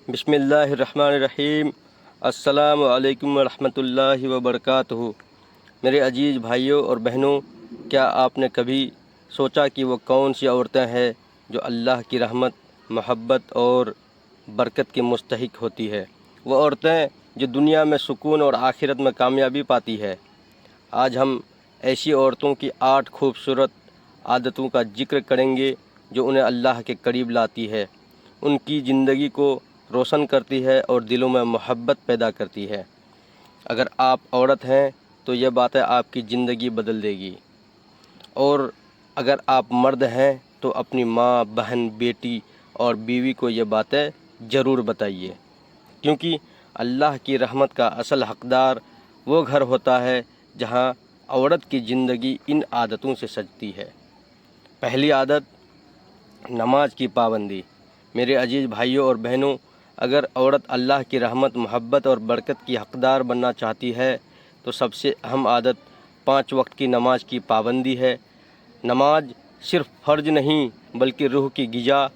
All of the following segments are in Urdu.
بسم اللہ الرحمن الرحیم۔ السلام علیکم ورحمۃ اللہ وبرکاتہ۔ میرے عزیز بھائیوں اور بہنوں، کیا آپ نے کبھی سوچا کہ وہ کون سی عورتیں ہیں جو اللہ کی رحمت، محبت اور برکت کی مستحق ہوتی ہے؟ وہ عورتیں جو دنیا میں سکون اور آخرت میں کامیابی پاتی ہے۔ آج ہم ایسی عورتوں کی 8 خوبصورت عادتوں کا ذکر کریں گے جو انہیں اللہ کے قریب لاتی ہے، ان کی زندگی کو روشن کرتی ہے اور دلوں میں محبت پیدا کرتی ہے۔ اگر آپ عورت ہیں تو یہ باتیں آپ کی زندگی بدل دے گی، اور اگر آپ مرد ہیں تو اپنی ماں، بہن، بیٹی اور بیوی کو یہ باتیں ضرور بتائیے، کیونکہ اللہ کی رحمت کا اصل حقدار وہ گھر ہوتا ہے جہاں عورت کی زندگی ان عادتوں سے سجتی ہے۔ پہلی عادت، نماز کی پابندی۔ میرے عزیز بھائیوں اور بہنوں، اگر عورت اللہ کی رحمت، محبت اور برکت کی حقدار بننا چاہتی ہے تو سب سے اہم عادت 5 وقت کی نماز کی پابندی ہے۔ نماز صرف فرض نہیں بلکہ روح کی غذا،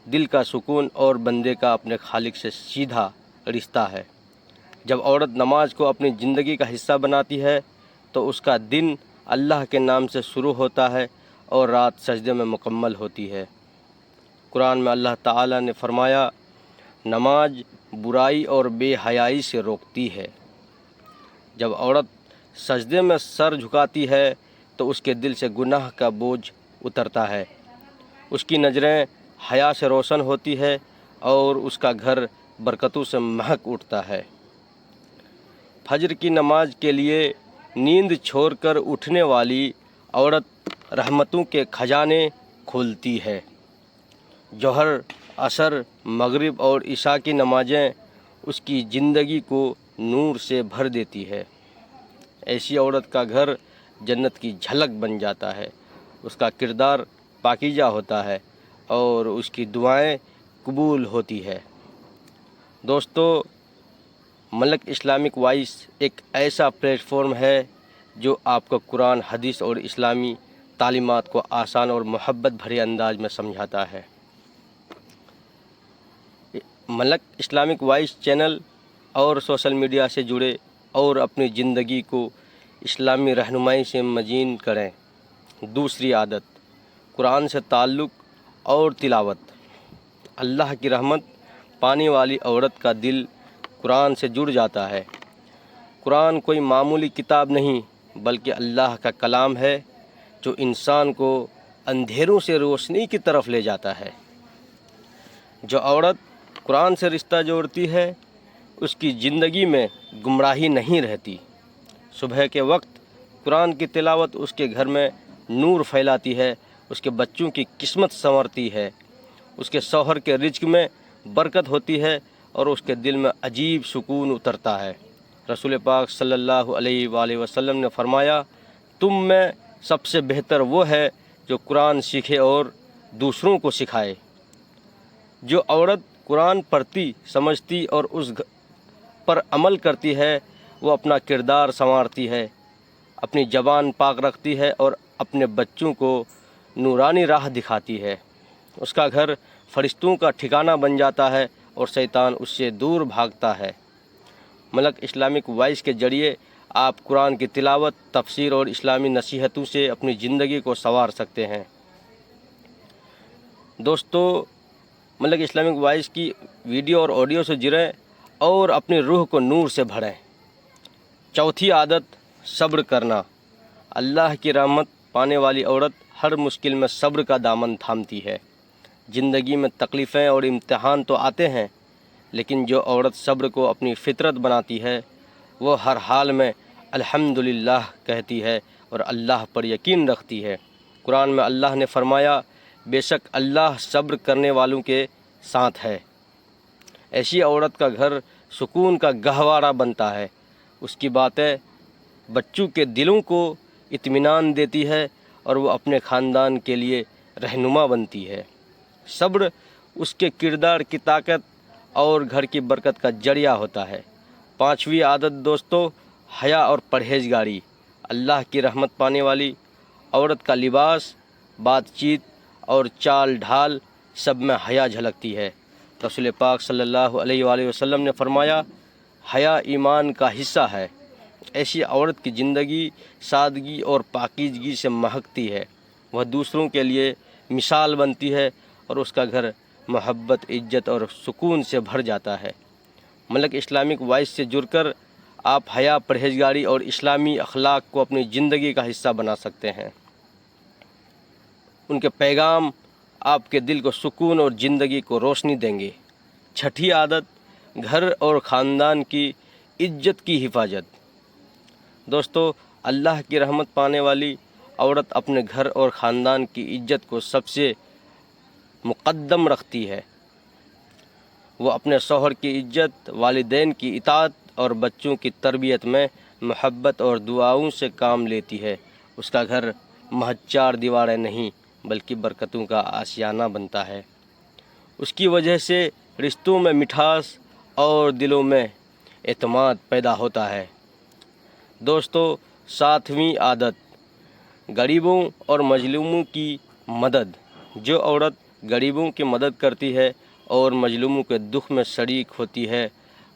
دل کا سکون اور بندے کا اپنے خالق سے سیدھا رشتہ ہے۔ جب عورت نماز کو اپنی زندگی کا حصہ بناتی ہے تو اس کا دن اللہ کے نام سے شروع ہوتا ہے اور رات سجدے میں مکمل ہوتی ہے۔ قرآن میں اللہ تعالیٰ نے فرمایا، نماز برائی اور بے حیائی سے روکتی ہے۔ جب عورت سجدے میں سر جھکاتی ہے تو اس کے دل سے گناہ کا بوجھ اترتا ہے، اس کی نظریں حیا سے روشن ہوتی ہے اور اس کا گھر برکتوں سے مہک اٹھتا ہے۔ فجر کی نماز کے لیے نیند چھوڑ کر اٹھنے والی عورت رحمتوں کے خزانے کھولتی ہے۔ ظہر، عصر، مغرب اور عشاء کی نمازیں اس کی زندگی کو نور سے بھر دیتی ہے۔ ایسی عورت کا گھر جنت کی جھلک بن جاتا ہے، اس کا کردار پاکیزہ ہوتا ہے اور اس کی دعائیں قبول ہوتی ہے۔ دوستو، ملک اسلامک وائس ایک ایسا پلیٹ فارم ہے جو آپ کو قرآن، حدیث اور اسلامی تعلیمات کو آسان اور محبت بھرے انداز میں سمجھاتا ہے۔ ملک اسلامک وائس چینل اور سوشل میڈیا سے جڑے اور اپنی زندگی کو اسلامی رہنمائی سے مزین کریں۔ دوسری عادت، قرآن سے تعلق اور تلاوت۔ اللہ کی رحمت پانے والی عورت کا دل قرآن سے جڑ جاتا ہے۔ قرآن کوئی معمولی کتاب نہیں بلکہ اللہ کا کلام ہے جو انسان کو اندھیروں سے روشنی کی طرف لے جاتا ہے۔ جو عورت قرآن سے رشتہ جوڑتی ہے اس کی زندگی میں گمراہی نہیں رہتی۔ صبح کے وقت قرآن کی تلاوت اس کے گھر میں نور پھیلاتی ہے، اس کے بچوں کی قسمت سنورتی ہے، اس کے شوہر کے رزق میں برکت ہوتی ہے اور اس کے دل میں عجیب سکون اترتا ہے۔ رسول پاک صلی اللہ علیہ وآلہ وسلم نے فرمایا، تم میں سب سے بہتر وہ ہے جو قرآن سیکھے اور دوسروں کو سکھائے۔ جو عورت قرآن پڑھتی، سمجھتی اور اس پر عمل کرتی ہے وہ اپنا کردار سنوارتی ہے، اپنی زبان پاک رکھتی ہے اور اپنے بچوں کو نورانی راہ دکھاتی ہے۔ اس کا گھر فرشتوں کا ٹھکانہ بن جاتا ہے اور شیطان اس سے دور بھاگتا ہے۔ ملک اسلامک وائس کے ذریعے آپ قرآن کی تلاوت، تفسیر اور اسلامی نصیحتوں سے اپنی زندگی کو سنوار سکتے ہیں۔ دوستو، ملک اسلامک وائس کی ویڈیو اور آڈیو سے جڑیں اور اپنی روح کو نور سے بھریں۔ چوتھی عادت، صبر کرنا۔ اللہ کی رحمت پانے والی عورت ہر مشکل میں صبر کا دامن تھامتی ہے۔ زندگی میں تکلیفیں اور امتحان تو آتے ہیں، لیکن جو عورت صبر کو اپنی فطرت بناتی ہے وہ ہر حال میں الحمدللہ کہتی ہے اور اللہ پر یقین رکھتی ہے۔ قرآن میں اللہ نے فرمایا، بے شک اللہ صبر کرنے والوں کے ساتھ ہے۔ ایسی عورت کا گھر سکون کا گہوارہ بنتا ہے، اس کی باتیں بچوں کے دلوں کو اطمینان دیتی ہے اور وہ اپنے خاندان کے لیے رہنما بنتی ہے۔ صبر اس کے کردار کی طاقت اور گھر کی برکت کا ذریعہ ہوتا ہے۔ پانچویں عادت دوستو، حیا اور پرہیزگاری۔ اللہ کی رحمت پانے والی عورت کا لباس، بات چیت اور چال ڈھال سب میں حیا جھلکتی ہے۔ رسول پاک صلی اللہ علیہ وآلہ وسلم نے فرمایا، حیا ایمان کا حصہ ہے۔ ایسی عورت کی زندگی سادگی اور پاکیزگی سے مہکتی ہے، وہ دوسروں کے لیے مثال بنتی ہے اور اس کا گھر محبت، عزت اور سکون سے بھر جاتا ہے۔ ملک اسلامک وائس سے جڑ کر آپ حیا، پرہیزگاری اور اسلامی اخلاق کو اپنی زندگی کا حصہ بنا سکتے ہیں۔ ان کے پیغام آپ کے دل کو سکون اور زندگی کو روشنی دیں گے۔ چھٹی عادت، گھر اور خاندان کی عزت کی حفاظت۔ دوستو، اللہ کی رحمت پانے والی عورت اپنے گھر اور خاندان کی عزت کو سب سے مقدم رکھتی ہے۔ وہ اپنے شوہر کی عزت، والدین کی اطاعت اور بچوں کی تربیت میں محبت اور دعاؤں سے کام لیتی ہے۔ اس کا گھر محض 4 دیواریں نہیں بلکہ برکتوں کا آشیانہ بنتا ہے۔ اس کی وجہ سے رشتوں میں مٹھاس اور دلوں میں اعتماد پیدا ہوتا ہے۔ دوستو، 7ویں عادت، غریبوں اور مظلوموں کی مدد۔ جو عورت غریبوں کی مدد کرتی ہے اور مظلوموں کے دکھ میں شریک ہوتی ہے،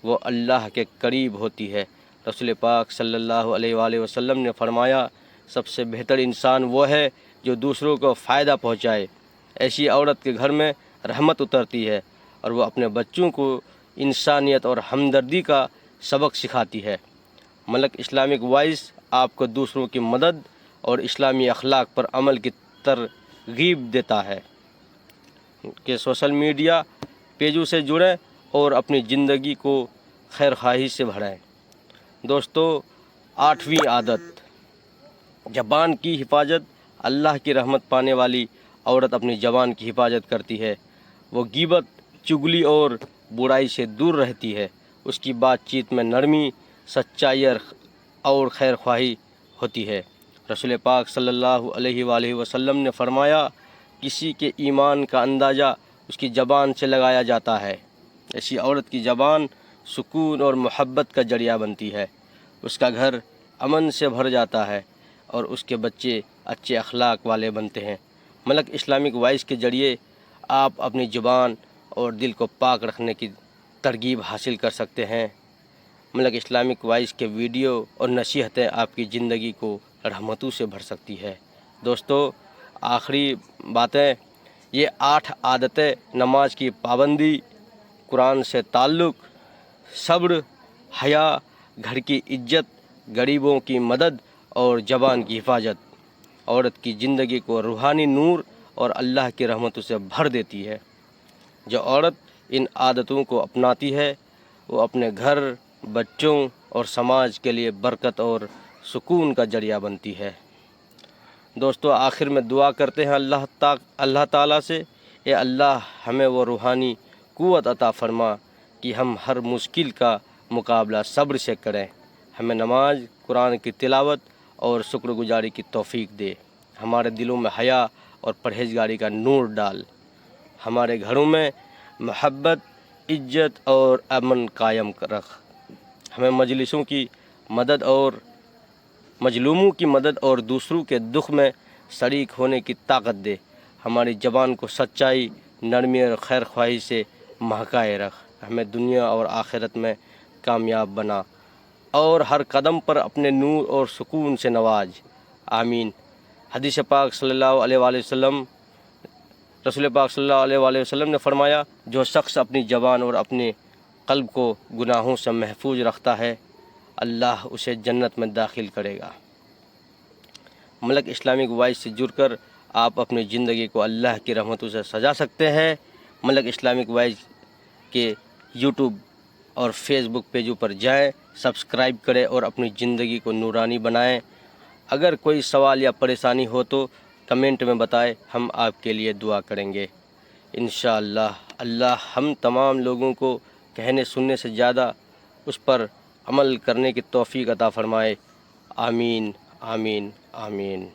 وہ اللہ کے قریب ہوتی ہے۔ رسول پاک صلی اللہ علیہ وآلہ وسلم نے فرمایا، سب سے بہتر انسان وہ ہے جو دوسروں کو فائدہ پہنچائے۔ ایسی عورت کے گھر میں رحمت اترتی ہے اور وہ اپنے بچوں کو انسانیت اور ہمدردی کا سبق سکھاتی ہے۔ ملک اسلامک وائس آپ کو دوسروں کی مدد اور اسلامی اخلاق پر عمل کی ترغیب دیتا ہے کہ سوشل میڈیا پیجوں سے جڑیں اور اپنی زندگی کو خیر خواہی سے بھریں۔ دوستو، 8ویں عادت، زبان کی حفاظت۔ اللہ کی رحمت پانے والی عورت اپنی زبان کی حفاظت کرتی ہے۔ وہ غیبت، چغلی اور برائی سے دور رہتی ہے۔ اس کی بات چیت میں نرمی، سچائی اور خیر خواہی ہوتی ہے۔ رسول پاک صلی اللہ علیہ وآلہ وسلم نے فرمایا، کسی کے ایمان کا اندازہ اس کی زبان سے لگایا جاتا ہے۔ ایسی عورت کی زبان سکون اور محبت کا ذریعہ بنتی ہے۔ اس کا گھر امن سے بھر جاتا ہے اور اس کے بچے اچھے اخلاق والے بنتے ہیں۔ ملک اسلامک وائس کے ذریعے آپ اپنی زبان اور دل کو پاک رکھنے کی ترغیب حاصل کر سکتے ہیں۔ ملک اسلامک وائس کے ویڈیو اور نصیحتیں آپ کی زندگی کو رحمتوں سے بھر سکتی ہے۔ دوستو، آخری باتیں، یہ 8 عادتیں، نماز کی پابندی، قرآن سے تعلق، صبر، حیا، گھر کی عزت، غریبوں کی مدد اور زبان کی حفاظت، عورت کی زندگی کو روحانی نور اور اللہ کی رحمتوں سے بھر دیتی ہے۔ جو عورت ان عادتوں کو اپناتی ہے، وہ اپنے گھر، بچوں اور سماج کے لیے برکت اور سکون کا ذریعہ بنتی ہے۔ دوستو، آخر میں دعا کرتے ہیں اللہ تعالیٰ سے، اے اللہ، ہمیں وہ روحانی قوت عطا فرما کہ ہم ہر مشکل کا مقابلہ صبر سے کریں۔ ہمیں نماز، قرآن کی تلاوت اور شکر گزاری کی توفیق دے۔ ہمارے دلوں میں حیا اور پرہیزگاری کا نور ڈال۔ ہمارے گھروں میں محبت، عزت اور امن قائم رکھ۔ ہمیں مجلسوں کی مدد اور مظلوموں کی مدد اور دوسروں کے دکھ میں شریک ہونے کی طاقت دے۔ ہماری زبان کو سچائی، نرمی اور خیر خواہی سے مہکائے رکھ۔ ہمیں دنیا اور آخرت میں کامیاب بنا اور ہر قدم پر اپنے نور اور سکون سے نواز۔ آمین۔ حدیث پاک صلی اللہ علیہ وآلہ وسلم، رسول پاک صلی اللہ علیہ وآلہ وسلم نے فرمایا، جو شخص اپنی زبان اور اپنے قلب کو گناہوں سے محفوظ رکھتا ہے، اللہ اسے جنت میں داخل کرے گا۔ ملک اسلامک وائس سے جڑ کر آپ اپنی زندگی کو اللہ کی رحمتوں سے سجا سکتے ہیں۔ ملک اسلامک وائس کے یوٹیوب اور فیس بک پیجوں پر جائیں، سبسکرائب کریں اور اپنی زندگی کو نورانی بنائیں۔ اگر کوئی سوال یا پریشانی ہو تو کمنٹ میں بتائیں، ہم آپ کے لیے دعا کریں گے انشاءاللہ۔ اللہ ہم تمام لوگوں کو کہنے سننے سے زیادہ اس پر عمل کرنے کی توفیق عطا فرمائے۔ آمین، آمین، آمین۔